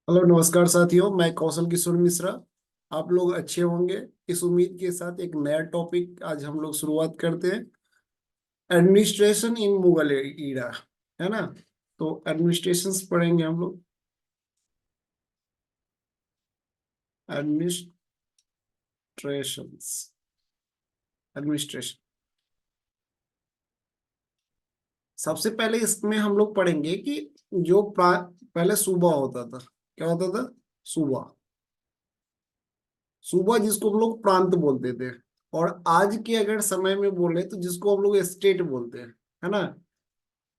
Hello नमस्कार साथियों, मैं कौशल किशोर मिश्रा। आप लोग अच्छे होंगे इस उम्मीद के साथ एक नया टॉपिक आज हम लोग शुरुआत करते हैं। एडमिनिस्ट्रेशन इन मुगल ईरा, है ना। तो एडमिनिस्ट्रेशंस पढ़ेंगे हम लोग। Administrations, administration. सबसे पहले इसमें हम लोग पढ़ेंगे कि पहले सूबा होता था। क्या होता था? सूबा। सूबा जिसको हम लोग प्रांत बोलते थे। और आज के अगर समय में बोले तो जिसको हम लोग स्टेट बोलते हैं, है ना।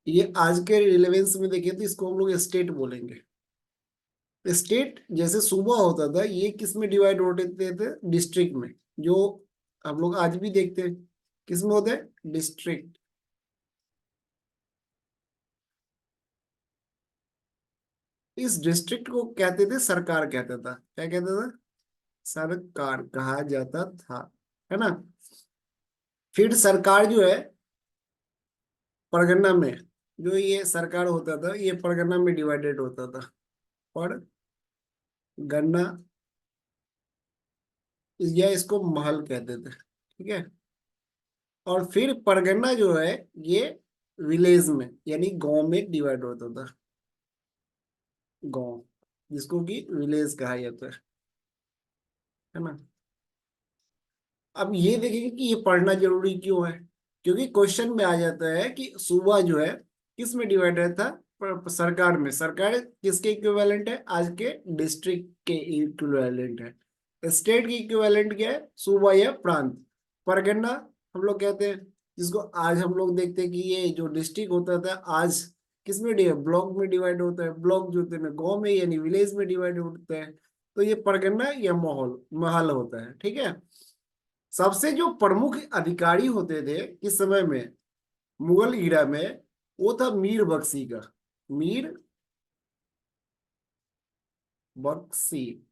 ये आज के रिलेवेंस में देखें तो इसको हम लोग स्टेट बोलेंगे। स्टेट जैसे सूबा होता था, ये किस में डिवाइड होते थे? डिस्ट्रिक्ट में। जो हम लोग आज भी देखते हैं, किस में होते हैं? डिस्ट्रिक्ट। इस डिस्ट्रिक्ट को कहते थे सरकार, कहता था। क्या कहता था? सरकार कहा जाता था, है ना। फिर सरकार जो है परगना में, जो ये सरकार होता था ये परगना में डिवाइडेड होता था। परगना, या इसको महल कहते थे, ठीक है। और फिर परगना जो है ये विलेज में यानी गांव में डिवाइड होता था। गांव, जिसको कि विलेज कहा जाता है ना। अब ये देखेंगे कि ये पढ़ना जरूरी क्यों है। क्योंकि क्वेश्चन में आ जाता है कि सूबा जो है किस में डिवाइडेड था? सरकार में। सरकार किसके इक्विवेलेंट है? आज के डिस्ट्रिक्ट के इक्विवेलेंट है। स्टेट की इक्विवेलेंट क्या है? सूबा या प्रांत। परगना हम लोग कहते हैं, जिसको आज हम लोग देखते हैं कि ये जो डिस्ट्रिक्ट होता था आज किस में डिवाइड, ब्लॉक में डिवाइड होता है। ब्लॉक जो होते हैं गांव में यानी विलेज में डिवाइड होता है। तो ये परगना या माहौल महल होता है, ठीक है। सबसे जो प्रमुख अधिकारी होते थे इस समय में मुगल ईरा में, वो था मीर बख्शी का। मीर बख्शी।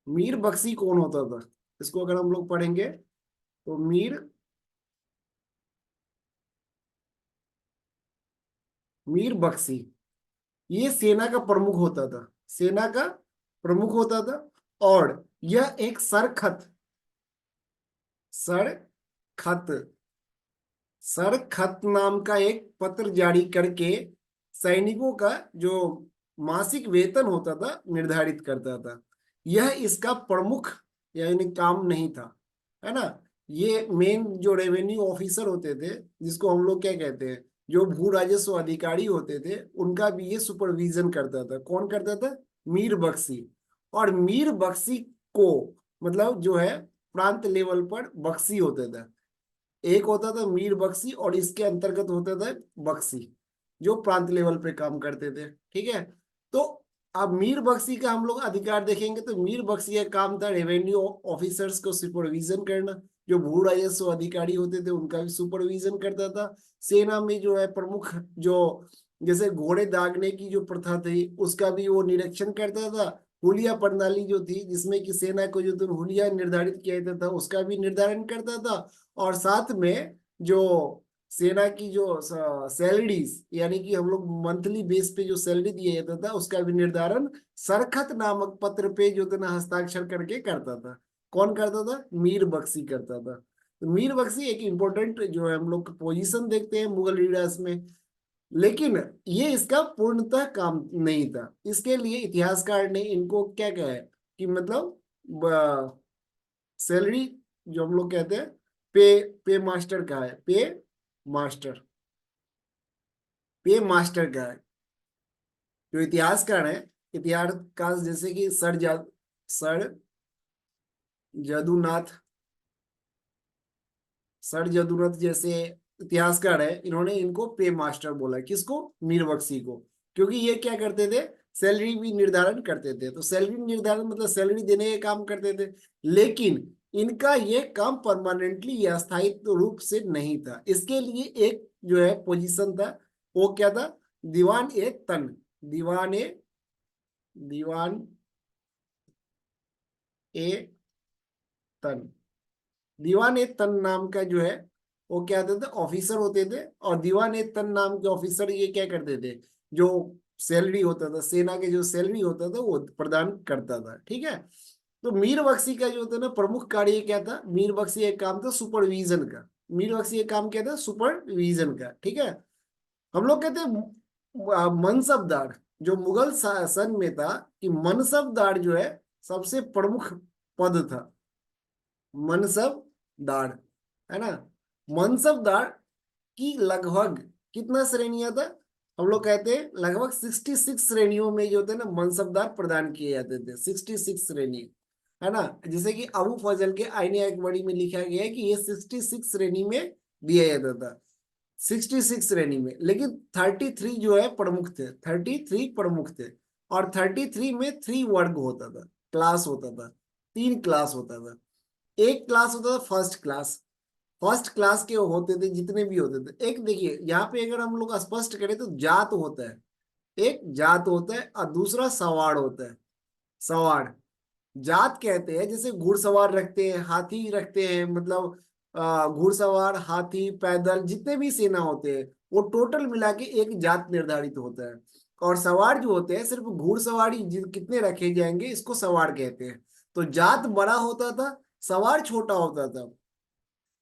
मीर बख्शी कौन होता था? इसको अगर हम लोग पढ़ेंगे तो मीर बख्शी ये सेना का प्रमुख होता था। सेना का प्रमुख होता था। और यह एक सरखत सरखत नाम का एक पत्र जारी करके सैनिकों का जो मासिक वेतन होता था निर्धारित करता था। यह इसका प्रमुख यानी काम नहीं था, है ना। ये मेन जो रेवेन्यू ऑफिसर होते थे, जिसको हम लोग क्या कहते हैं, जो भू राजस्व अधिकारी होते थे, उनका भी ये सुपरविजन करता था। कौन करता था? मीर बख्शी। और मीर बख्शी को मतलब जो है प्रांत लेवल पर बख्शी होता था। एक होता था मीर बख्शी और इसके अंतर्गत होता था बख्शी, जो प्रांत लेवल पे काम करते थे, ठीक है। तो अब मीर बख्शी का हम लोग अधिकार देखेंगे तो मीर बख्शी का काम था रेवेन्यू ऑफिसर्स को सुपरविजन करना। जो भू राजस्व अधिकारी होते थे उनका भी सुपरविजन करता था। सेना में जो है प्रमुख जो जैसे घोड़े दागने की जो प्रथा थी उसका भी वो निरीक्षण करता था। हुलिया प्रणाली जो थी जिसमें कि सेना को जो हुलिया निर्धारित किया जाता था उसका भी निर्धारण करता था। और साथ में जो सेना की जो सैलरीज यानी कि हम लोग मंथली बेस पे जो सैलरी दिया जाता था उसका भी निर्धारण सरखत नामक पत्र पे जो था ना हस्ताक्षर करके करता था। कौन करता था? मीर बख्शी करता था। तो मीर बख्शी एक इंपॉर्टेंट जो है हम लोग पोजीशन देखते हैं मुगल लीडर्स में। लेकिन ये इसका पूर्णतः काम नहीं था। इसके लिए इतिहासकार ने इनको क्या कहा है कि मतलब सैलरी जो हम लोग कहते हैं पे पे मास्टर का है। मास्टर पे मास्टर का है। जो इतिहासकार है, इतिहासकार जैसे कि सर जदुनाथ सर जदुनाथ जैसे इतिहासकार है, इन्होंने इनको पे मास्टर बोला। किसको? मीर बख्शी को। क्योंकि ये क्या करते थे? सैलरी भी निर्धारण करते थे। तो सैलरी निर्धारण मतलब सैलरी देने का काम करते थे। लेकिन इनका ये काम परमानेंटली या स्थायी रूप से नहीं था। इसके लिए एक जो है पोजीशन था, वो क्या था? दीवान ए तन। दीवान ए दीवान ए तन। दीवान ए तन नाम का जो है वो क्या होते थे? ऑफिसर होते थे। और दीवान ए तन नाम के ऑफिसर ये क्या करते थे? जो सैलरी होता था, सेना के जो सैलरी होता था वो प्रदान करता था। ठीक है, तो मीर बख्शी का जो होता है ना प्रमुख कार्य क्या था, मीर बख्शी एक काम था सुपरविजन का। मीर बख्शी एक काम क्या था, सुपरविजन का। ठीक है, हम लोग कहते हैं मनसबदार, जो मुगल शासन में था कि मनसबदार जो है सबसे प्रमुख पद था, मनसबदार, है ना। मनसबदार की लगभग कितना श्रेणियां था, हम लोग कहते हैं लगभग 66 श्रेणियों में जो होते हैं ना मनसबदार प्रदान किए जाते थे, 66 श्रेणी, है ना। जैसे कि अबू फजल के आईने अकबरी में लिखा गया है कि ये 66 श्रेणी में दिया जाता था, 66 श्रेणी में। लेकिन 33 जो है प्रमुख थे, 33 प्रमुख थे। और 33 में 3 वर्ग होता था, क्लास होता था, 3 क्लास होता था। एक क्लास होता था फर्स्ट क्लास, फर्स्ट क्लास के होते थे जितने भी होते थे। एक देखिए यहाँ पे अगर हम लोग स्पष्ट करें तो जात होता है, एक जात होता है और दूसरा सवार होता है। सवार, जात कहते हैं जैसे घुड़सवार रखते हैं, हाथी रखते हैं, मतलब घुड़सवार, हाथी, पैदल जितने भी सेना होते हैं वो टोटल मिला के एक जात निर्धारित होता है। और सवार जो होते हैं सिर्फ घुड़सवारी कितने रखे जाएंगे इसको सवार कहते हैं। तो जात बड़ा होता था, सवार छोटा होता था।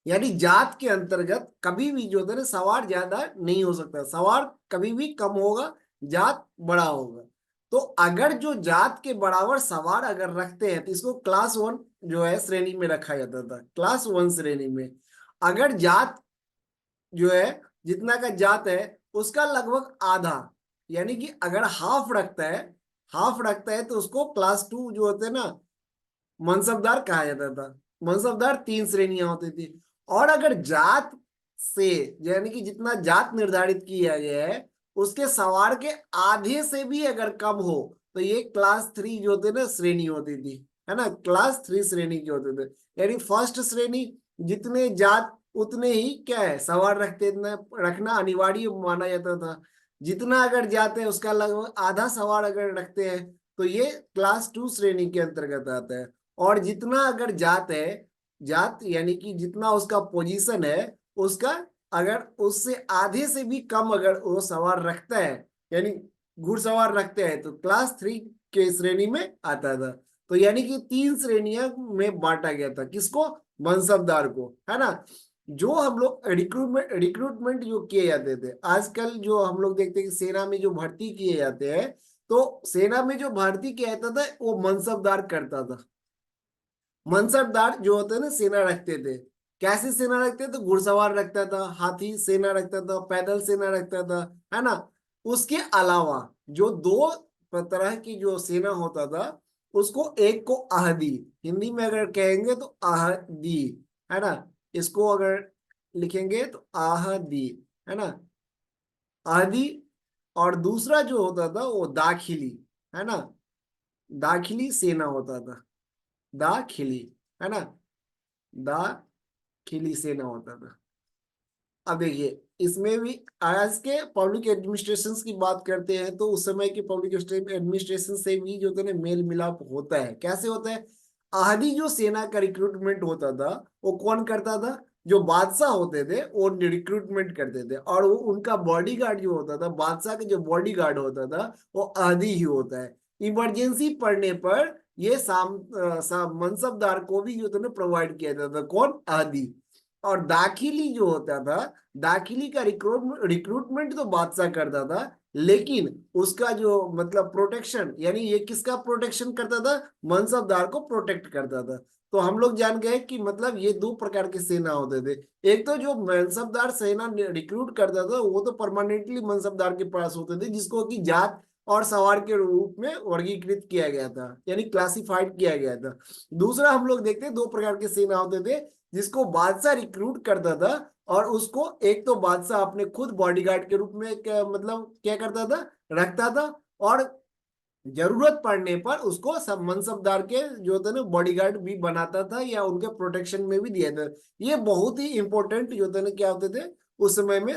यानी जात के अंतर्गत कभी भी जो होता है ना सवार ज्यादा नहीं हो सकता, सवार कभी भी कम होगा, जात बड़ा होगा। तो अगर जो जात के बराबर सवार अगर रखते हैं तो इसको क्लास 1 जो है श्रेणी में रखा जाता था, क्लास 1 श्रेणी में। अगर जात जो है जितना का जात है उसका लगभग आधा, यानी कि अगर हाफ रखता है, हाफ रखता है तो उसको क्लास 2 जो होते हैं ना मनसबदार कहा जाता था। मनसबदार 3 श्रेणियां होती थी। और अगर जात से, यानी कि जितना जात निर्धारित किया गया है उसके सवार के आधे से भी अगर कम हो तो ये क्लास 3 जो होते ना श्रेणी होती थी, है ना, क्लास 3 श्रेणी के होते थे। यानी फर्स्ट श्रेणी जितने जात उतने ही क्या है सवार रखते, इतना रखना अनिवार्य माना जाता था। जितना अगर जाते हैं उसका लगभग आधा सवार अगर रखते हैं तो ये क्लास 2 श्रेणी के अंतर्गत आता है। और जितना अगर जात है, जात यानी कि जितना उसका पोजीशन है उसका अगर उससे आधे से भी कम अगर वो सवार रखता है, यानी घुड़सवार रखते हैं, तो क्लास 3 के श्रेणी में आता था। तो यानी कि 3 श्रेणियां में बांटा गया था, किसको, मनसबदार को, है ना। जो हम लोग रिक्रूटमेंट रिक्रूटमेंट जो किए जाते थे, आजकल जो हम लोग देखते हैं कि सेना में जो भर्ती किए जाते हैं, तो सेना में जो भर्ती किया जाता था वो मनसबदार करता था। मनसबदार जो होते हैं ना सेना रखते थे, कैसी सेना रखते थे, तो घुड़सवार रखता था, हाथी सेना रखता था, पैदल सेना रखता था, है ना। उसके अलावा जो 2 तरह की जो सेना होता था उसको एक को आहदी, हिंदी में अगर कहेंगे तो आहदी, है ना, इसको अगर लिखेंगे तो आहदी, है ना, आहदी। और दूसरा जो होता था वो दाखिली, है ना, दाखिली सेना होता था, दाखिली, है ना, दाखिली सेना होता था। अब देखिए इसमें भी आज के पब्लिक एडमिनिस्ट्रेशन की बात करते हैं तो उस समय के पब्लिक एडमिनिस्ट्रेशन से भी जो होता है ना मेल मिलाप होता है। कैसे होता है, आधी जो सेना का रिक्रूटमेंट होता था वो कौन करता था, जो बादशाह होते थे वो रिक्रूटमेंट करते थे। और वो उनका बॉडीगार्ड जो होता था, बादशाह का जो बॉडीगार्ड होता था वो आधी ही होता है। इमरजेंसी पड़ने पर ये मनसबदार को भी जो था ना प्रोवाइड किया जाता था, कौन, आधी। और दाखिली जो होता था, दाखिली का रिक्रूटमेंट तो बादशाह करता था, लेकिन उसका जो मतलब प्रोटेक्शन, यानी ये किसका प्रोटेक्शन करता था, मनसबदार को प्रोटेक्ट करता था। तो हम लोग जान गए कि मतलब ये 2 प्रकार के सेना होते थे। एक तो जो मनसबदार सेना रिक्रूट करता था वो तो परमानेंटली मनसबदार के पास होते थे, जिसको कि जात और सवार के रूप में वर्गीकृत किया गया था, यानी क्लासिफाइड किया गया था। दूसरा हम लोग देखते हैं 2 प्रकार के सेना होते थे जिसको बादशाह रिक्रूट करता था, और उसको एक तो बादशाह अपने खुद बॉडीगार्ड के रूप में मतलब क्या करता था, रखता था। और जरूरत पड़ने पर उसको सब मनसबदार के जो होते ना बॉडीगार्ड भी बनाता था या उनके प्रोटेक्शन में भी दिया था। ये बहुत ही इंपॉर्टेंट जो होते ना क्या होते थे उस समय में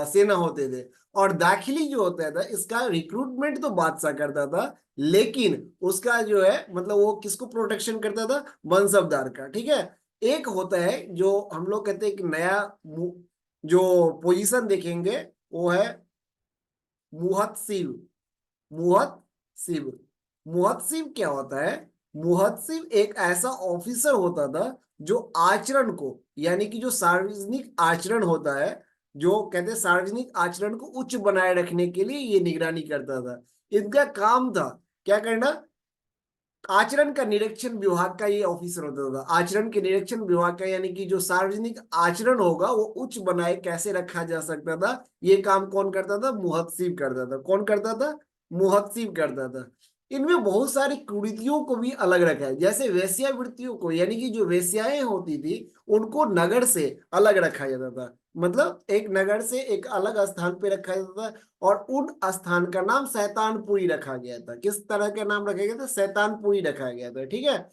सेना होते थे। और दाखिली जो होता था इसका रिक्रूटमेंट तो बादशाह करता था, लेकिन उसका जो है मतलब वो किसको प्रोटेक्शन करता था, मनसबदार का। ठीक है, एक होता है जो हम लोग कहते हैं कि नया जो पोजीशन देखेंगे वो है मुहत्सिब, मुहत्सिब। मुहत्सिब क्या होता है? मुहत्सिब एक ऐसा ऑफिसर होता था जो आचरण को, यानी कि जो सार्वजनिक आचरण होता है, जो कहते हैं सार्वजनिक आचरण को उच्च बनाए रखने के लिए ये निगरानी करता था। इनका काम था क्या करना? आचरण का निरीक्षण विभाग का ये ऑफिसर होता था। आचरण के निरीक्षण विभाग का, यानी कि जो सार्वजनिक आचरण होगा वो उच्च बनाए कैसे रखा जा सकता था, ये काम कौन करता था? मुहत्सिब करता था। कौन करता था? मुहत्सिब करता था। इनमें बहुत सारी कुरीतियों को भी अलग रखा है, जैसे वेश्यावृत्तियों को, यानी कि जो वेश्याएं होती थी उनको नगर से अलग रखा जाता था। मतलब एक नगर से एक अलग स्थान पे रखा जाता था, और उन स्थान का नाम शैतानपुरी रखा गया था। किस तरह का नाम रखा गया था? शैतानपुरी रखा गया था। ठीक है।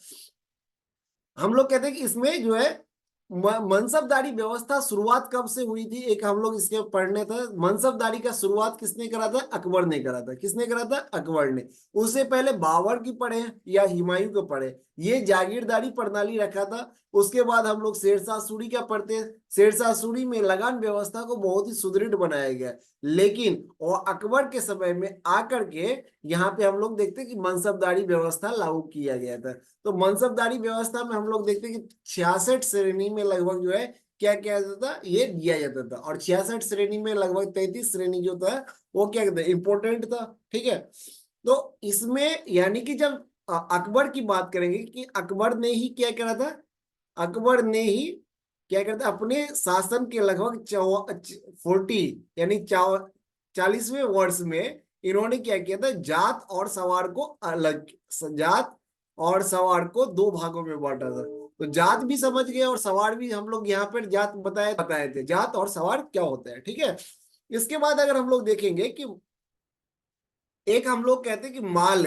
हम लोग कहते हैं कि इसमें जो है मनसबदारी व्यवस्था शुरुआत कब से हुई थी, एक हम लोग इसके पढ़ने था। मनसबदारी का शुरुआत किसने करा था? अकबर ने करा था। किसने करा था? अकबर ने। उससे पहले बाबर की पढ़े या हुमायूं को पढ़े, ये जागीरदारी प्रणाली रखा था। उसके बाद हम लोग शेरशाह सूरी का पढ़ते हैं। शेरशाह सूरी में लगान व्यवस्था को बहुत ही सुदृढ़ बनाया गया, लेकिन और अकबर के समय में आकर के यहाँ पे हम लोग देखते हैं कि मनसबदारी व्यवस्था लागू किया गया था। तो मनसबदारी व्यवस्था में हम लोग देखते हैं कि 66 श्रेणी में लगभग जो है क्या किया जाता था? ये दिया जाता था। और 66 श्रेणी में लगभग 33 श्रेणी जो था वो क्या कहते हैं? इंपोर्टेंट था। ठीक है। तो इसमें यानी कि जब अकबर की बात करेंगे कि अकबर ने ही क्या करा था? अकबर ने ही क्या करता? अपने शासन के लगभग 40 यानी 40वें वर्ष में इन्होंने क्या किया था? जात और सवार को अलग, जात और सवार को दो भागों में बांटा था। तो जात भी समझ गए और सवार भी, हम लोग यहाँ पर जात बताए बताए थे, जात और सवार क्या होता है। ठीक है। इसके बाद अगर हम लोग देखेंगे कि एक हम लोग कहते हैं कि माल,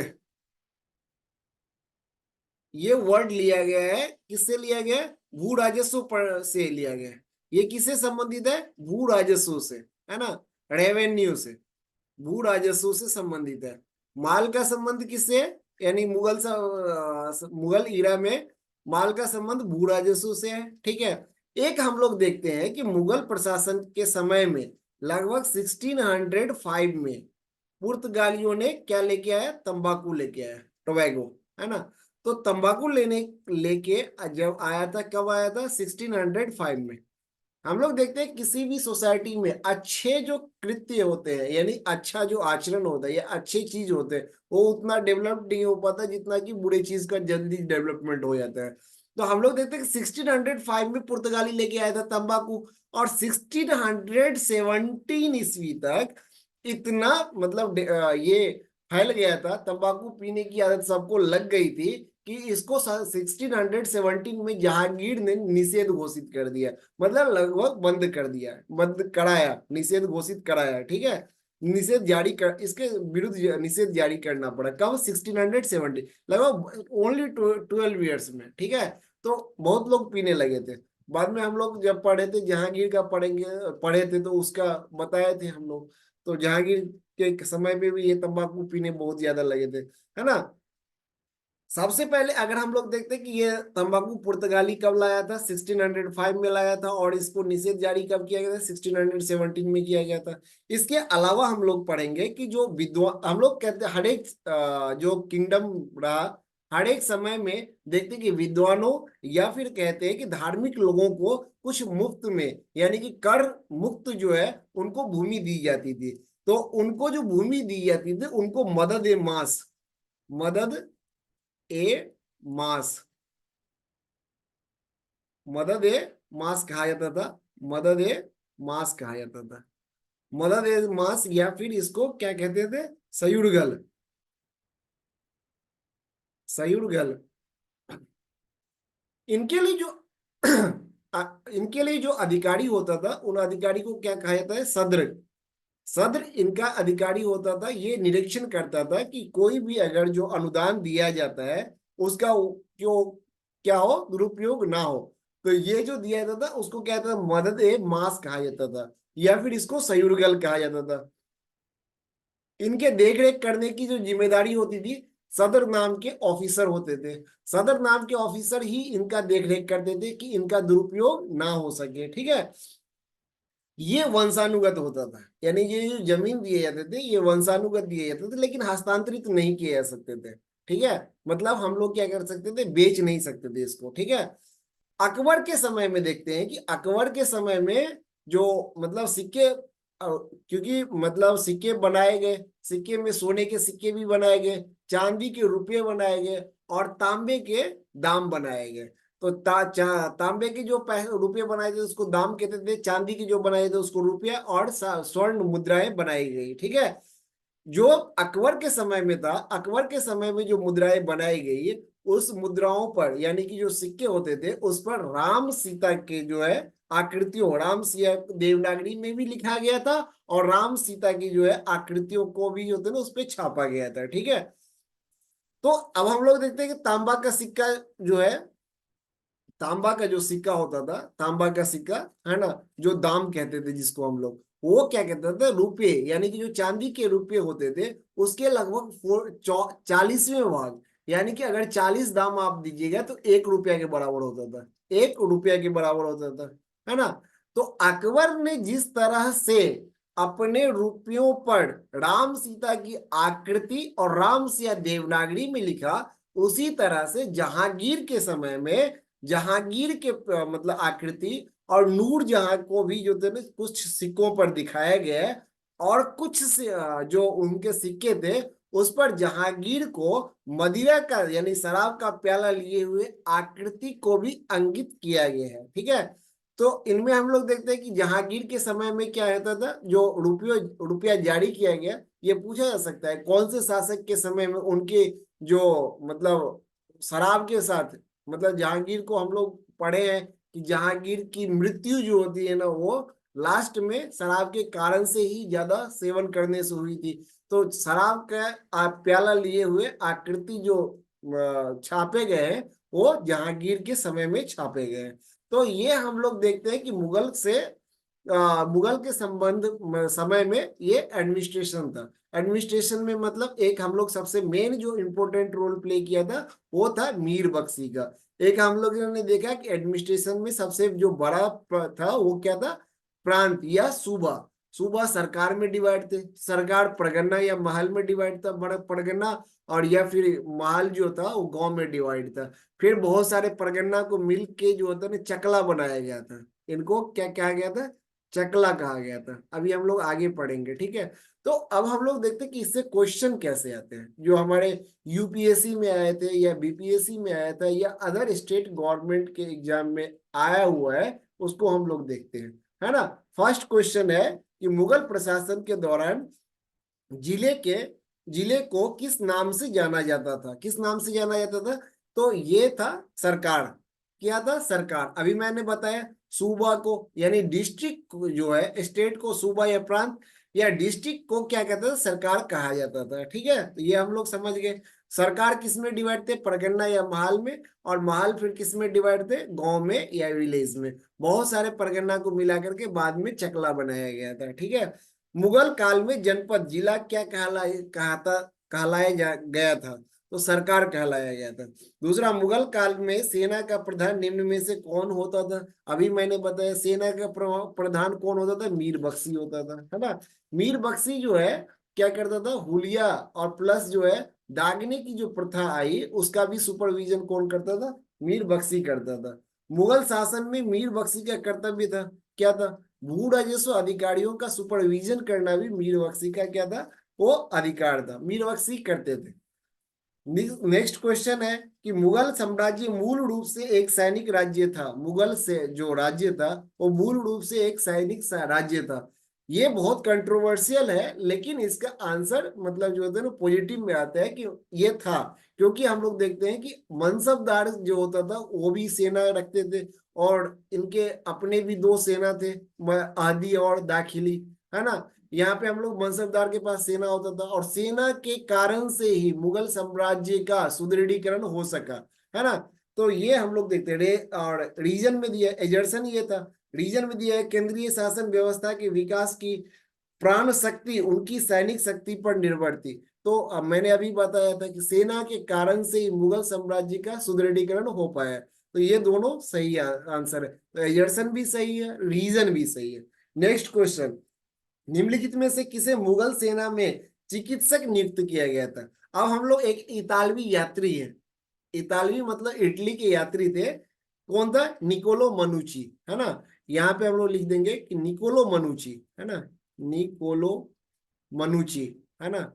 ये वर्ड लिया गया है, किससे लिया गया है? भू राजस्व पर से लिया गया है। ये किससे संबंधित है? भू राजस्व से, है ना, रेवेन्यू से, भू राजस्व से संबंधित है। माल का संबंध किससे है? यानी मुगल ईरा में माल का संबंध भू राजस्व से है। ठीक है। एक हम लोग देखते हैं कि मुगल प्रशासन के समय में लगभग 1605 में पुर्तगालियों ने क्या लेके आया? तंबाकू लेके आया, टोबैगो, है ना। तो तंबाकू लेने लेके जब आया था, कब आया था? 1605 में। हम लोग देखते हैं किसी भी सोसाइटी में अच्छे जो कृत्य होते हैं, यानी अच्छा जो आचरण होता है या अच्छे चीज होते हैं, वो उतना डेवलप नहीं हो पाता जितना कि बुरे चीज का जल्दी डेवलपमेंट हो जाता है। तो हम लोग देखते हैं कि 1605 में पुर्तगाली लेके आया था तंबाकू, और 1617 ईस्वी तक इतना मतलब ये फैल गया था, तंबाकू पीने की आदत सबको लग गई थी कि इसको 1617 में जहांगीर ने निषेध घोषित कर दिया। मतलब लगभग बंद कर दिया, बंद कराया, निषेध घोषित कराया। ठीक है। निषेध जारी कर, इसके विरुद्ध निषेध जारी करना पड़ा। कब? 1670, लगभग ओनली 12 ईयर्स में। ठीक है। तो बहुत लोग पीने लगे थे। बाद में हम लोग जब पढ़े थे जहांगीर का, पढ़े थे तो उसका बताए थे हम लोग। तो जहांगीर के समय में भी ये तंबाकू पीने बहुत ज्यादा लगे थे, है ना। सबसे पहले अगर हम लोग देखते हैं कि ये तंबाकू पुर्तगाली कब लाया था? 1605 में लाया था, और इसको निषेध जारी कब किया गया था? 1617 में किया गया था। इसके अलावा हम लोग पढ़ेंगे कि जो विद्वान, हम लोग कहते हैं हर एक जो किंगडम रहा, हर एक समय में देखते हैं कि विद्वानों या फिर कहते हैं कि धार्मिक लोगों को कुछ मुफ्त में, यानी कि कर मुक्त जो है उनको भूमि दी जाती थी। तो उनको जो भूमि दी जाती थी उनको मदद ए मास, मदद ए मास, मदद ए मास कहा जाता था। मदद ए मास कहा जाता था। मदद ए मास, या फिर इसको क्या कहते थे? सयुरगल, सयुरगल। इनके लिए जो इनके लिए जो अधिकारी होता था, उन अधिकारी को क्या कहा जाता है? सद्र। सद्र इनका अधिकारी होता था। ये निरीक्षण करता था कि कोई भी अगर जो अनुदान दिया जाता है उसका जो क्या हो, दुरुपयोग ना हो। तो ये जो दिया जाता था उसको क्या था? मदद ए मास कहा जाता था, या फिर इसको सयुरगल कहा जाता था। इनके देख रेख करने की जो जिम्मेदारी होती थी, सदर नाम के ऑफिसर होते थे। सदर नाम के ऑफिसर ही इनका देख रेख करते थे कि इनका दुरुपयोग ना हो सके। ठीक है। ये वंशानुगत होता था, यानी ये जो जमीन दिए जाते थे ये वंशानुगत दिए जाते थे, लेकिन हस्तांतरित नहीं किए जा सकते थे। ठीक है, मतलब हम लोग क्या कर सकते थे, बेच नहीं सकते थे इसको। ठीक है, अकबर के समय में देखते हैं कि अकबर के समय में जो मतलब सिक्के, क्योंकि मतलब सिक्के बनाए गए, सिक्के में सोने के सिक्के भी बनाए गए, चांदी के रुपये बनाए गए और तांबे के दाम बनाए गए। तो तांबे के जो रुपये बनाए थे उसको दाम कहते थे, चांदी के जो बनाए थे उसको रुपया, और स्वर्ण मुद्राएं बनाई गई। ठीक है, जो अकबर के समय में था, अकबर के समय में जो मुद्राएं बनाई गई, उस मुद्राओं पर यानी कि जो सिक्के होते थे उस पर राम सीता के जो है आकृतियों, राम सीता देवनागरी में भी लिखा गया था, और राम सीता की जो है आकृतियों को भी जो थे ना उस पर छापा गया था। ठीक है, तो अब हम लोग देखते हैं कि तांबा का सिक्का जो है, तांबा का जो सिक्का होता था, तांबा का सिक्का है ना, जो दाम कहते थे जिसको हम लोग, वो क्या कहते थे, रुपये, यानी कि जो चांदी के रुपये होते थे उसके लगभग 40वें भाग, यानी कि अगर 40 दाम आप दीजिएगा तो 1 रुपया के बराबर होता था, 1 रुपया के बराबर होता था, है ना। तो अकबर ने जिस तरह से अपने रुपयों पर राम सीता की आकृति और राम सिया देवनागरी में लिखा, उसी तरह से जहांगीर के समय में जहांगीर के मतलब आकृति और नूर जहां को भी जो थे ना कुछ सिक्कों पर दिखाया गया है, और कुछ जो उनके सिक्के थे उस पर जहांगीर को मदिरा का यानी शराब का प्याला लिए हुए आकृति को भी अंकित किया गया है। ठीक है, तो इनमें हम लोग देखते हैं कि जहांगीर के समय में क्या होता था, जो रुपया जारी किया गया, ये पूछा जा सकता है कौन से शासक के समय में उनके जो मतलब शराब के साथ, मतलब जहांगीर को हम लोग पढ़े हैं कि जहांगीर की मृत्यु जो होती है ना वो लास्ट में शराब के कारण से ही ज्यादा सेवन करने से हुई थी। तो शराब का प्याला लिए हुए आकृति जो छापे गए हैं वो जहांगीर के समय में छापे गए हैं। तो ये हम लोग देखते हैं कि मुगल के संबंध समय में ये एडमिनिस्ट्रेशन था। एडमिनिस्ट्रेशन में मतलब एक हम लोग सबसे मेन जो इम्पोर्टेंट रोल प्ले किया था वो था मीर बख्शी का। एक हम लोग ने देखा कि एडमिनिस्ट्रेशन में सबसे जो बड़ा था वो क्या था, प्रांत या सूबा। सूबा सरकार में डिवाइड थे, सरकार परगना या महल में डिवाइड था, बड़ा परगना, और या फिर महल जो था वो गांव में डिवाइड था। फिर बहुत सारे परगना को मिल के जो होता ना चकला बनाया गया था, इनको क्या कहा गया था, चकला कहा गया था। अभी हम लोग आगे पढ़ेंगे। ठीक है, तो अब हम लोग देखते हैं कि इससे क्वेश्चन कैसे आते हैं, जो हमारे यूपीएससी में आए थे या बीपीएससी में आया था या अदर स्टेट गवर्नमेंट के एग्जाम में आया हुआ है, उसको हम लोग देखते हैं, है ना। फर्स्ट क्वेश्चन है कि मुगल प्रशासन के दौरान जिले के जिले को किस नाम से जाना जाता था, किस नाम से जाना जाता था, तो ये था सरकार। क्या था, सरकार। अभी मैंने बताया सूबा को यानी डिस्ट्रिक्ट जो है, स्टेट को सूबा या प्रांत या डिस्ट्रिक्ट को क्या कहता था, सरकार कहा जाता था। ठीक है, तो ये हम लोग समझ गए। सरकार किस में डिवाइड थे, परगना या महल में, और महल फिर किस में डिवाइड थे, गांव में या विलेज में। बहुत सारे परगना को मिला करके बाद में चकला बनाया गया था। ठीक है, मुगल काल में जनपद जिला क्या कहलाया गया था, तो सरकार कहलाया गया था। दूसरा, मुगल काल में सेना का प्रधान निम्न में से कौन होता था। अभी मैंने बताया सेना का प्रधान कौन होता था, मीर बख्शी होता था, है ना। मीर बख्शी जो है क्या करता था, हुलिया और प्लस जो है दागने की जो प्रथा आई उसका भी सुपरविजन कौन करता था, मीर बख्शी करता था। मुगल शासन में मीर बख्शी का कर्तव्य था, क्या था, भू राजस्व अधिकारियों का सुपरविजन करना भी मीर बख्शी का क्या था, वो अधिकार था, मीर बख्शी करते थे। नेक्स्ट क्वेश्चन है कि मुगल साम्राज्य मूल रूप से एक सैनिक राज्य था, मुगल से जो राज्य था वो मूल रूप से एक सैनिक राज्य था। ये बहुत कंट्रोवर्शियल है, लेकिन इसका आंसर मतलब जो होता है ना पॉजिटिव में आता है कि ये था, क्योंकि हम लोग देखते हैं कि मनसबदार जो होता था वो भी सेना रखते थे, और इनके अपने भी दो सेना थे, आदि और दाखिली, है ना। यहाँ पे हम लोग मनसबदार के पास सेना होता था, और सेना के कारण से ही मुगल साम्राज्य का सुदृढ़ीकरण हो सका, है ना। तो ये हम लोग देखते रहे। और रीजन में दिया एजर्सन ये था, रीजन में दिया है केंद्रीय शासन व्यवस्था के विकास की प्राण शक्ति उनकी सैनिक शक्ति पर निर्भर थी। तो अब मैंने अभी बताया था कि सेना के कारण से ही मुगल साम्राज्य का सुदृढ़ीकरण हो पाया। तो ये दोनों सही आंसर है, तो एजर्सन भी सही है, रीजन भी सही है। नेक्स्ट क्वेश्चन, निम्नलिखित में से किसे मुगल सेना में चिकित्सक नियुक्त किया गया था? अब हम लोग, एक इतालवी यात्री है, इतालवी मतलब इटली के यात्री थे, कौन था? निकोलो मनुची, है ना। यहाँ पे हम लोग लिख देंगे कि निकोलो मनुची, है ना, निकोलो मनुची, है ना,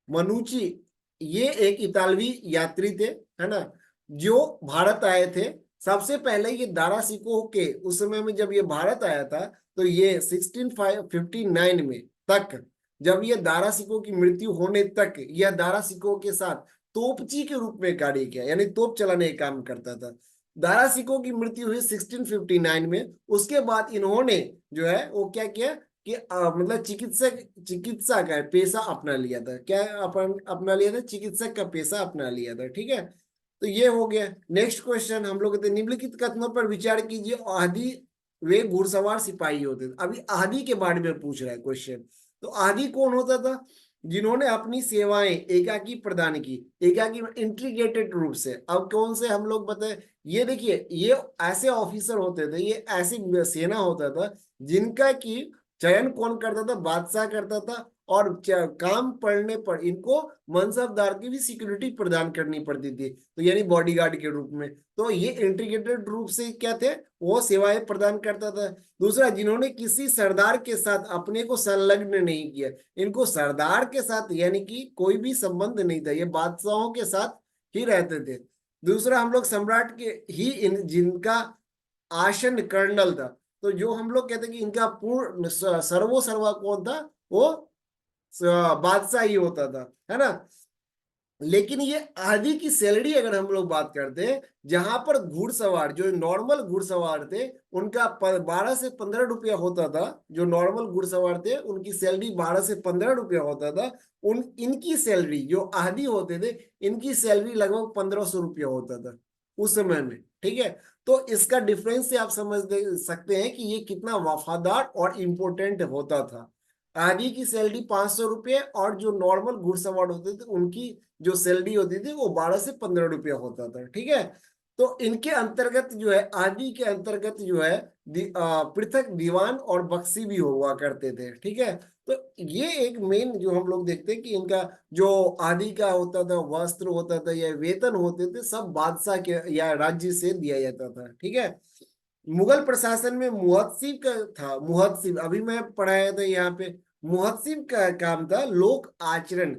मनुची। ये एक इतालवी यात्री थे, है ना, जो भारत आए थे। सबसे पहले ये दारा सिकोह के, उस समय में जब ये भारत आया था, तो ये 1659 में तक, जब ये दारा सिकोह की मृत्यु होने तक, यह दारा सिकोह के साथ तोपची के रूप में कार्य किया, यानी तोप चलाने का काम करता था। दारा सिकोह की मृत्यु हुई 1659 में। उसके बाद इन्होंने जो है वो क्या किया कि मतलब चिकित्सा का पेशा अपना लिया था। क्या अपना लिया था? चिकित्सक का पेशा अपना लिया था। ठीक है, तो ये हो गया। नेक्स्ट क्वेश्चन हम लोग कहते हैं, निम्नलिखित कथनों पर विचार कीजिए। आदि वे घुड़सवार सिपाही होते थे। अभी आदि के बारे में पूछ रहा है क्वेश्चन। तो आदि कौन होता था? जिन्होंने अपनी सेवाएं एकाकी प्रदान की, एकाकी इंटीग्रेटेड रूप से। अब कौन से हम लोग बताए? ये देखिए, ये ऐसे ऑफिसर होते थे, ये ऐसी सेना होता था जिनका की चयन कौन करता था? बादशाह करता था। और काम पड़ने पर इनको मनसबदार की भी सिक्योरिटी प्रदान करनी पड़ती थी, तो यानी बॉडीगार्ड के रूप में। तो ये इंटीग्रेटेड रूप से क्या थे? वो सेवाएं प्रदान करता था। दूसरा, जिन्होंने किसी सरदार के साथ अपने को संलग्न नहीं किया। इनको सरदार के साथ यानी कि कोई भी संबंध नहीं था, ये बादशाहों के साथ ही रहते थे। दूसरा, हम लोग सम्राट के ही जिनका आसन कर्नल था। तो जो हम लोग कहते हैं कि इनका पूर्ण सर्वो सर्वा कौन था? वो बादशाह ही होता था, है ना। लेकिन ये आदि की सैलरी अगर हम लोग बात करते हैं, जहां पर घुड़सवार, जो नॉर्मल घुड़सवार थे, उनका 12 से 15 रुपया होता था। जो नॉर्मल घुड़सवार थे उनकी सैलरी 12 से 15 रुपया होता था। इनकी सैलरी, जो आदि होते थे, इनकी सैलरी लगभग 1500 रुपया होता था उस समय में। ठीक है, तो इसका डिफरेंस से आप समझ सकते हैं कि ये कितना वफादार और इंपॉर्टेंट होता था। आदि की सैलरी 500 रुपये, और जो नॉर्मल घुड़सवार होते थे उनकी जो सैलरी होती थी वो 12 से 15 रुपया होता था। ठीक है, तो इनके अंतर्गत जो है, आदि के अंतर्गत जो है पृथक दीवान और बख्शी भी हुआ करते थे। ठीक है, तो ये एक मेन जो हम लोग देखते हैं कि इनका जो आदि का होता था, वस्त्र होता था या वेतन होते थे, सब बादशाह के या राज्य से दिया जाता था। ठीक है, मुगल प्रशासन में मुहत्सिब का था। मुहत्सिब अभी मैं पढ़ाया था यहाँ पे। मुहत्सिब का काम था लोक आचरण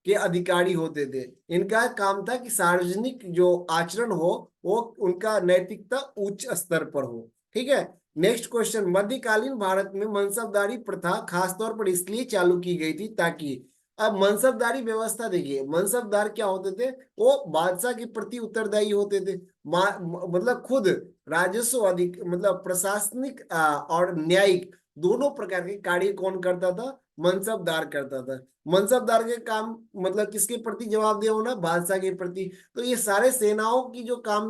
के अधिकारी होते थे। इनका काम था कि सार्वजनिक जो आचरण हो वो उनका नैतिकता उच्च स्तर पर हो। ठीक है, नेक्स्ट क्वेश्चन, मध्यकालीन भारत में मनसबदारी प्रथा खासतौर पर इसलिए चालू की गई थी ताकि, अब मनसबदारी व्यवस्था देखिए, मनसबदार क्या होते थे? वो बादशाह के प्रति उत्तरदायी होते थे। मतलब खुद राजस्व अधिक, मतलब प्रशासनिक और न्यायिक दोनों प्रकार के कार्य कौन करता था? मनसबदार करता था। मनसबदार के काम मतलब किसके प्रति जवाबदेह होना? बादशाह के प्रति। तो ये सारे सेनाओं की जो काम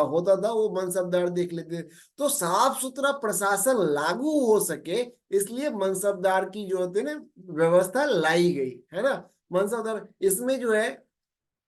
होता था वो मनसबदार देख लेते थे। तो साफ सुथरा प्रशासन लागू हो सके, इसलिए मनसबदार की जो होती है ना व्यवस्था लाई गई, है ना। मनसबदार, इसमें जो है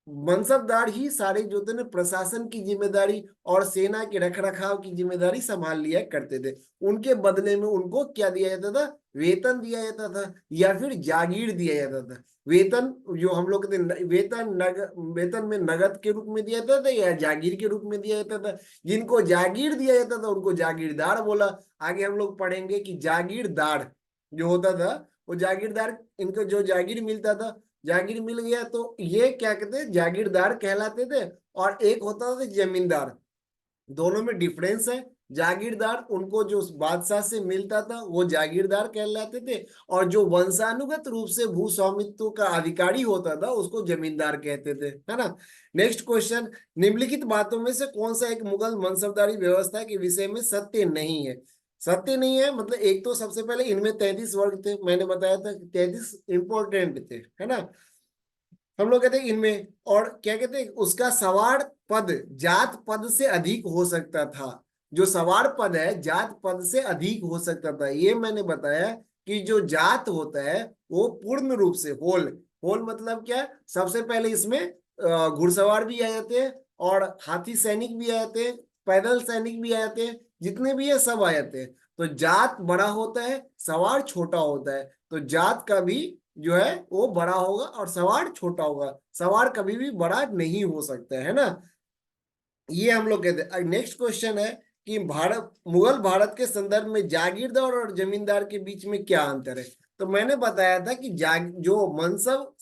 मनसबदार ही सारे जो थे ना प्रशासन की जिम्मेदारी और सेना के रखरखाव की जिम्मेदारी संभाल लिया करते थे। उनके बदले में उनको क्या दिया जाता था? वेतन दिया जाता था या फिर जागीर दिया जाता था। वेतन जो हम लोग कहते वेतन में नगद के रूप में दिया जाता था या जागीर के रूप में दिया जाता था। जिनको जागीर दिया जाता था उनको जागीरदार बोला। आगे हम लोग पढ़ेंगे कि जागीरदार जो होता था, वो जागीरदार, इनको जो जागीर मिलता था, जागीर मिल गया तो ये क्या कहते हैं? जागीरदार कहलाते थे। और एक होता था जमींदार। दोनों में डिफरेंस है। जागीरदार, उनको जो बादशाह से मिलता था वो जागीरदार कहलाते थे, और जो वंशानुगत रूप से भू स्वामित्व का अधिकारी होता था उसको जमींदार कहते थे, है ना। नेक्स्ट क्वेश्चन, निम्नलिखित बातों में से कौन सा एक मुगल मनसबदारी व्यवस्था के विषय में सत्य नहीं है? सत्य नहीं है मतलब, एक तो सबसे पहले इनमें 33 वर्ग थे, मैंने बताया था कि 33 इंपॉर्टेंट थे, है ना। हम लोग कहते हैं इनमें, और क्या कहते हैं, उसका सवार पद जात पद से अधिक हो सकता था। जो सवार पद है जात पद से अधिक हो सकता था। ये मैंने बताया कि जो जात होता है वो पूर्ण रूप से होल, होल मतलब क्या? सबसे पहले इसमें घुड़सवार भी आ जाते हैं, और हाथी सैनिक भी आ जाते हैं, पैदल सैनिक भी आ जाते हैं, जितने भी है सब आ जाते हैं। तो जात बड़ा होता है, सवार छोटा होता है। तो जात का भी जो है वो बड़ा होगा और सवार छोटा होगा, सवार कभी भी बड़ा नहीं हो सकता है ना। ये हम लोग कहते हैं। नेक्स्ट क्वेश्चन है कि भारत, मुगल भारत के संदर्भ में जागीरदार और जमींदार के बीच में क्या अंतर है। तो मैंने बताया था कि जो मनसब,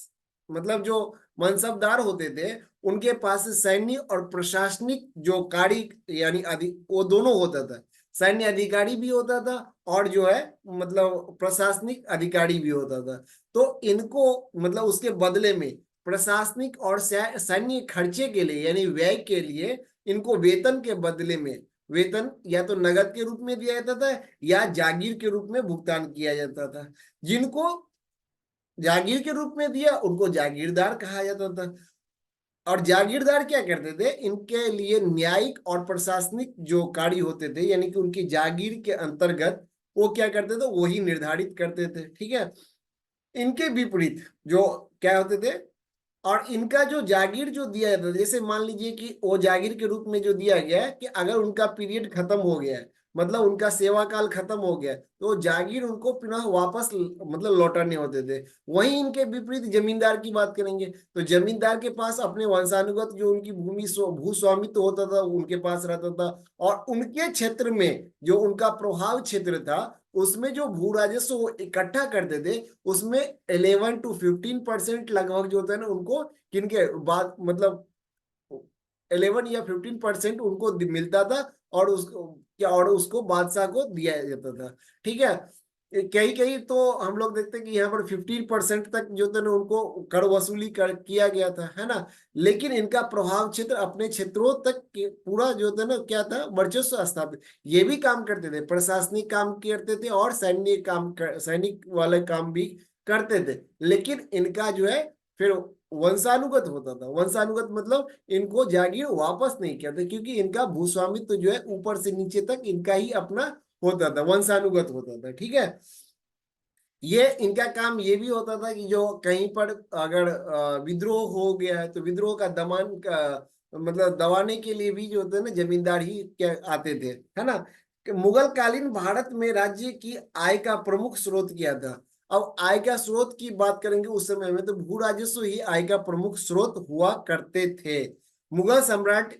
मतलब जो मनसबदार होते थे, उनके पास सैन्य और प्रशासनिक जो कार्य यानी वो दोनों होता था। सैन्य अधिकारी भी होता था और जो है मतलब प्रशासनिक अधिकारी भी होता था। तो इनको मतलब उसके बदले में प्रशासनिक और सैन्य खर्चे के लिए यानी व्यय के लिए इनको वेतन के बदले में, वेतन या तो नगद के रूप में दिया जाता था या जागीर के रूप में भुगतान किया जाता था। जिनको जागीर के रूप में दिया उनको जागीरदार कहा जाता था। और जागीरदार क्या करते थे, इनके लिए न्यायिक और प्रशासनिक जो कार्य होते थे यानी कि उनकी जागीर के अंतर्गत वो क्या करते थे, वही निर्धारित करते थे। ठीक है। इनके विपरीत जो क्या होते थे, और इनका जो जागीर जो दिया जाता है, जैसे मान लीजिए कि वो जागीर के रूप में जो दिया गया है कि अगर उनका पीरियड खत्म हो गया है, मतलब उनका सेवा काल खत्म हो गया है, तो जागीर उनको पुनः वापस मतलब लौटाने होते थे। वहीं इनके विपरीत जमींदार की बात करेंगे तो जमींदार के पास अपने वंशानुगत जो उनकी भूमि भूस्वामित्व होता था उनके पास रहता था। और उनके क्षेत्र में जो उनका प्रभाव क्षेत्र था उसमें जो भू राजस्व वो इकट्ठा करते थे उसमें 11 to 15% लगभग जो होता है ना उनको किनके बाद मतलब 11 या 15% उनको मिलता था। और उसको क्या, और उसको बादशाह को दिया जाता था। ठीक है। कहीं कहीं तो हम लोग देखते हैं कि यहाँ पर 15% तक जो था ना उनको कर वसूली कर किया गया था, है ना। लेकिन इनका प्रभाव क्षेत्र अपने क्षेत्रों तक पूरा जो था ना क्या था, वर्चस्व स्थापित। ये भी काम करते थे, प्रशासनिक काम करते थे और सैनिक वाले काम भी करते थे। लेकिन इनका जो है फिर वंशानुगत होता था। वंशानुगत मतलब इनको जागीर वापस नहीं किया था क्योंकि इनका भूस्वामित्व तो जो है ऊपर से नीचे तक इनका ही अपना होता था, वंशानुगत होता था। ठीक है। ये इनका काम ये भी होता था कि जो कहीं पर अगर विद्रोह हो गया है तो विद्रोह का दमन का मतलब दबाने के लिए भी जो होते हैं ना जमींदार ही क्या आते थे, है ना। कि मुगल कालीन भारत में राज्य की आय का प्रमुख स्रोत क्या था। अब आय का स्रोत की बात करेंगे उस समय में तो भू राजस्व ही आय का प्रमुख स्रोत हुआ करते थे। मुगल सम्राट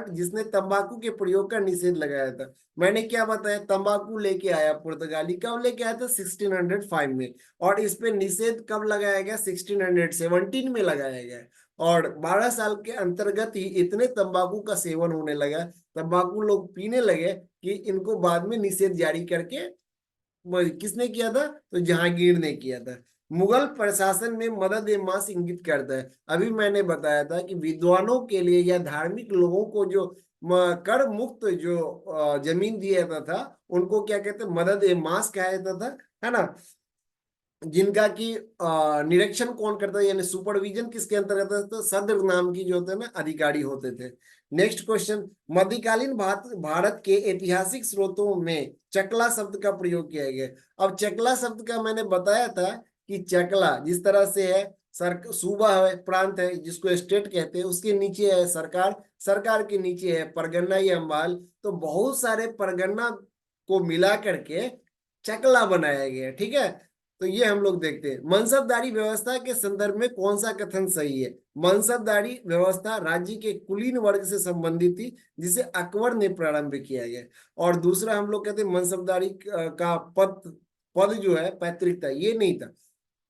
जिसने तंबाकू के प्रयोग का निषेध लगाया था। मैंने क्या बताया, तंबाकू लेके आया पुर्तगाली, कब लेके आया था 1605 में। और इस पे निषेध कब लगाया गया, 1617 में लगाया गया। और 12 साल के अंतर्गत ही इतने तंबाकू का सेवन होने लगा, तंबाकू लोग पीने लगे कि इनको बाद में निषेध जारी करके किसने किया था, तो जहांगीर ने किया था। मुगल प्रशासन में मदद ए मास इंगित करता है। अभी मैंने बताया था कि विद्वानों के लिए या धार्मिक लोगों को जो कर मुक्त जो जमीन दिया जाता था उनको क्या कहते हैं, मदद ए मास कहा जाता था, है ना। जिनका की निरीक्षण कौन करता है यानी सुपरविजन किसके अंतर्गत है, तो सद्र नाम की जो होते हैं ना अधिकारी होते थे। नेक्स्ट क्वेश्चन, मध्यकालीन भारत के ऐतिहासिक स्रोतों में चकला शब्द का प्रयोग किया गया। अब चकला शब्द का मैंने बताया था कि चकला जिस तरह से है, सर सूबा है, प्रांत है जिसको स्टेट कहते हैं, उसके नीचे है सरकार, सरकार के नीचे है परगना या अम्बाल। तो बहुत सारे परगना को मिला करके चकला बनाया गया। ठीक है। तो ये हम लोग देखते हैं। मनसबदारी व्यवस्था के संदर्भ में कौन सा कथन सही है। मनसबदारी व्यवस्था राज्य के कुलीन वर्ग से संबंधित थी जिसे अकबर ने प्रारंभ किया गया। और दूसरा हम लोग कहते हैं मनसबदारी का पद पद जो है पैतृक था, ये नहीं था।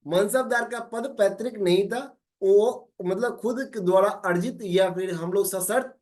मनसबदार का पद पैतृक नहीं था, वो मतलब खुद के द्वारा अर्जित या फिर हम लोग सशर्त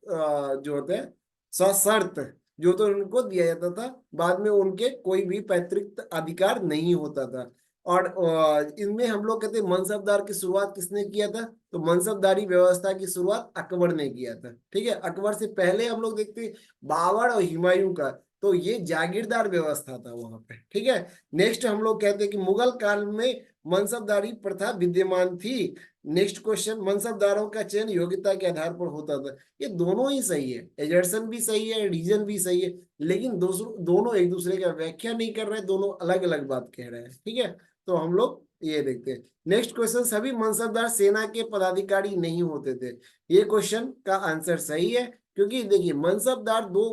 जो होते हैं सशर्त जो तो उनको दिया जाता था। बाद में उनके कोई भी पैतृक अधिकार नहीं होता था। और इनमें हम लोग कहते हैं मनसबदार की शुरुआत किसने किया था, तो मनसबदारी व्यवस्था की शुरुआत अकबर ने किया था। ठीक है। अकबर से पहले हम लोग देखते हैं बाबर और हुमायूं का, तो ये जागीरदार व्यवस्था था वहां पे। ठीक है। नेक्स्ट हम लोग कहते हैं कि मुगल काल में मनसबदारी प्रथा विद्यमान थी। नेक्स्ट क्वेश्चन, मनसबदारों का चयन योग्यता के आधार पर होता था। ये दोनों ही सही है, एजर्सन भी सही है, रीजन भी सही है। लेकिन दोनों एक दूसरे का व्याख्या नहीं कर रहे हैं, दोनों अलग अलग बात कह रहे हैं। ठीक है। तो हम लोग ये देखते हैं। नेक्स्ट क्वेश्चन, सभी मनसबदार सेना के पदाधिकारी नहीं होते थे। ये क्वेश्चन का आंसर सही है क्योंकि देखिए मनसबदार दो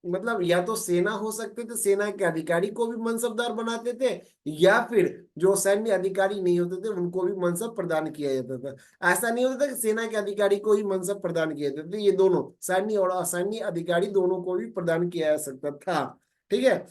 मतलब या तो सेना हो सकते थे, सेना के अधिकारी को भी मनसबदार बनाते थे, या फिर जो सैन्य अधिकारी नहीं होते थे उनको भी मनसब प्रदान किया जाता था। ऐसा नहीं होता था कि सेना के अधिकारी को ही मनसब प्रदान किया जाता था, ये दोनों सैन्य और असैन्य अधिकारी दोनों को भी प्रदान किया जा सकता था। ठीक है,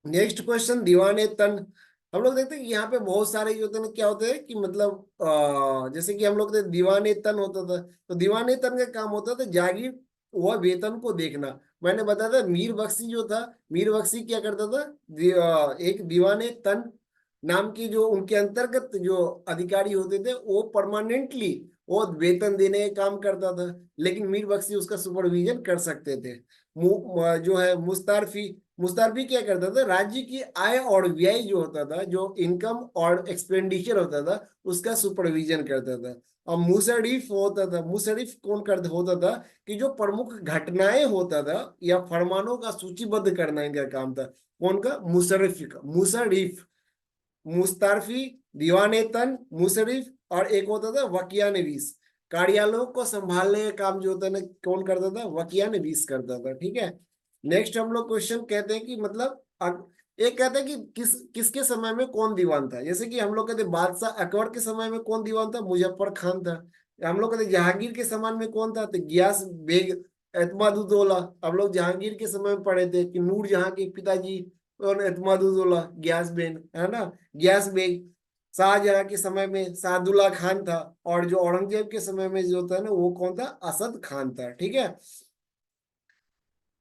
नेक्स्ट क्वेश्चन, दीवाने तन। हम लोग देखते हैं कि यहाँ पे बहुत सारे जो होते हैं ना, क्या होते हैं कि मतलब जैसे कि हम लोग दीवाने तन होता था, तो दीवाने तन का काम होता था जागीर व वेतन को देखना। मैंने बताया था मीर बख्शी जो था, मीर बख्शी क्या करता था, एक दीवाने तन नाम की जो उनके अंतर्गत जो अधिकारी होते थे वो परमानेंटली वो वेतन देने का काम करता था, लेकिन मीर बख्शी उसका सुपरविजन कर सकते थे। जो है मुस्तारफी, मुस्तारफी क्या करता था, राज्य की आय और व्यय जो होता था, जो इनकम और एक्सपेंडिचर होता था उसका सुपरविजन करता था। और मुसरिफ होता था, मुसरिफ कौन कर होता था कि जो प्रमुख घटनाएं होता था या फरमानों का सूचीबद्ध करना इनका काम था। कौन का, मुसरिफ का, मुसरिफ, मुस्तारफी, दीवाने तन, मुसरिफ, और एक होता था वकिया नवीस। कार्यालयों को संभालने का काम जो होता है ना, कौन करता था, वकिया नवीस करता था। ठीक है, नेक्स्ट हम लोग क्वेश्चन कहते हैं कि मतलब एक कहते हैं कि किसके समय में कौन दीवान था। जैसे कि हम लोग कहते हैं बादशाह अकबर के समय में कौन दीवान था, मुजफ्फर खान था। हम लोग कहते हैं जहांगीर के समय में कौन था, तो गियास बेग एतमादुद्दौला। हम लोग जहांगीर के समय में पढ़े थे कि नूर जहां के पिताजी और एतमादुद्दौला गियास बेग है ना, गियास बेग। शाहजहां के समय में सादुल्ला खान था, और जो औरंगजेब के समय में जो था ना वो कौन था, असद खान था। ठीक है,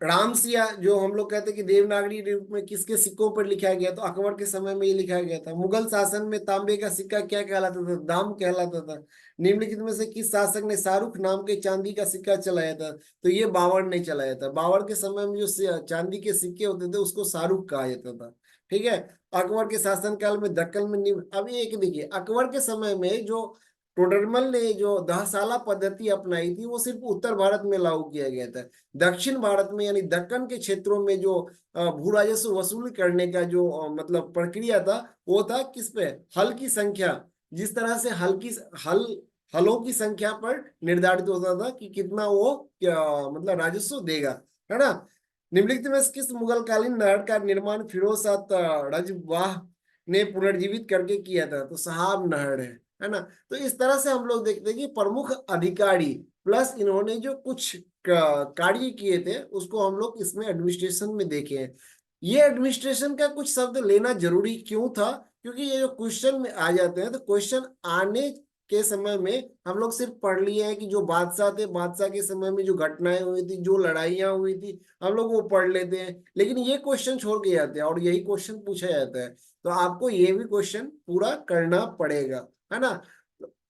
रामसिया जो हम लोग कहते हैं कि देवनागरी रूप में किसके सिक्कों पर लिखा गया, तो अकबर के समय में ये लिखा गया था। मुगल शासन में तांबे का सिक्का क्या कहलाता था, दाम कहलाता था। निम्नलिखित में से किस शासक ने शाहरुख नाम के चांदी का सिक्का चलाया था, तो ये बाबर ने चलाया था। बाबर के समय में जो चांदी के सिक्के होते थे उसको शाहरुख कहा जाता था। ठीक है, अकबर के शासनकाल में दक्कन में अब एक देखिए, अकबर के समय में जो टोडरमल ने जो 10 साला पद्धति अपनाई थी वो सिर्फ उत्तर भारत में लागू किया गया था। दक्षिण भारत में यानी दक्कन के क्षेत्रों में जो भू राजस्व वसूल करने का जो मतलब प्रक्रिया था, वो था किस पे, हल की संख्या। जिस तरह से हल हलों की संख्या पर निर्धारित होता था कि कितना वो क्या मतलब राजस्व देगा, है ना। निम्नलिखित में से किस मुगल कालीन नहर का निर्माण फिरोज शाह रजवाह ने पुनर्जीवित करके किया था, तो सहाब नहर है ना। तो इस तरह से हम लोग देखते हैं कि प्रमुख अधिकारी प्लस इन्होंने जो कुछ कार्य किए थे उसको हम लोग इसमें एडमिनिस्ट्रेशन में देखे हैं। ये एडमिनिस्ट्रेशन का कुछ शब्द लेना जरूरी क्यों था, क्योंकि ये जो क्वेश्चन में आ जाते हैं तो क्वेश्चन आने के समय में हम लोग सिर्फ पढ़ लिए हैं कि जो बादशाह थे, बादशाह के समय में जो घटनाएं हुई थी, जो लड़ाइयां हुई थी, हम लोग वो पढ़ लेते हैं, लेकिन ये क्वेश्चन छोड़ के जाते हैं और यही क्वेश्चन पूछा जाता है। तो आपको ये भी क्वेश्चन पूरा करना पड़ेगा, है ना।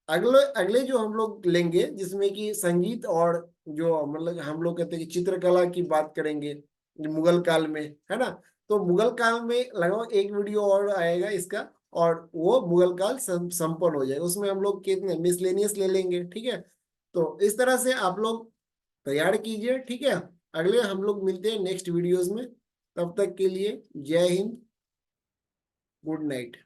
अगले अगले जो हम लोग लेंगे जिसमें कि संगीत और जो मतलब हम लोग कहते हैं कि चित्रकला की बात करेंगे मुगल काल में, है ना। तो मुगल काल में लगभग एक वीडियो और आएगा इसका, और वो मुगल काल संपन्न हो जाएगा, उसमें हम लोग कितने मिसलेनियस ले लेंगे। ठीक है, तो इस तरह से आप लोग तैयार कीजिए। ठीक है, अगले हम लोग मिलते हैं नेक्स्ट वीडियोस में, तब तक के लिए जय हिंद, गुड नाइट।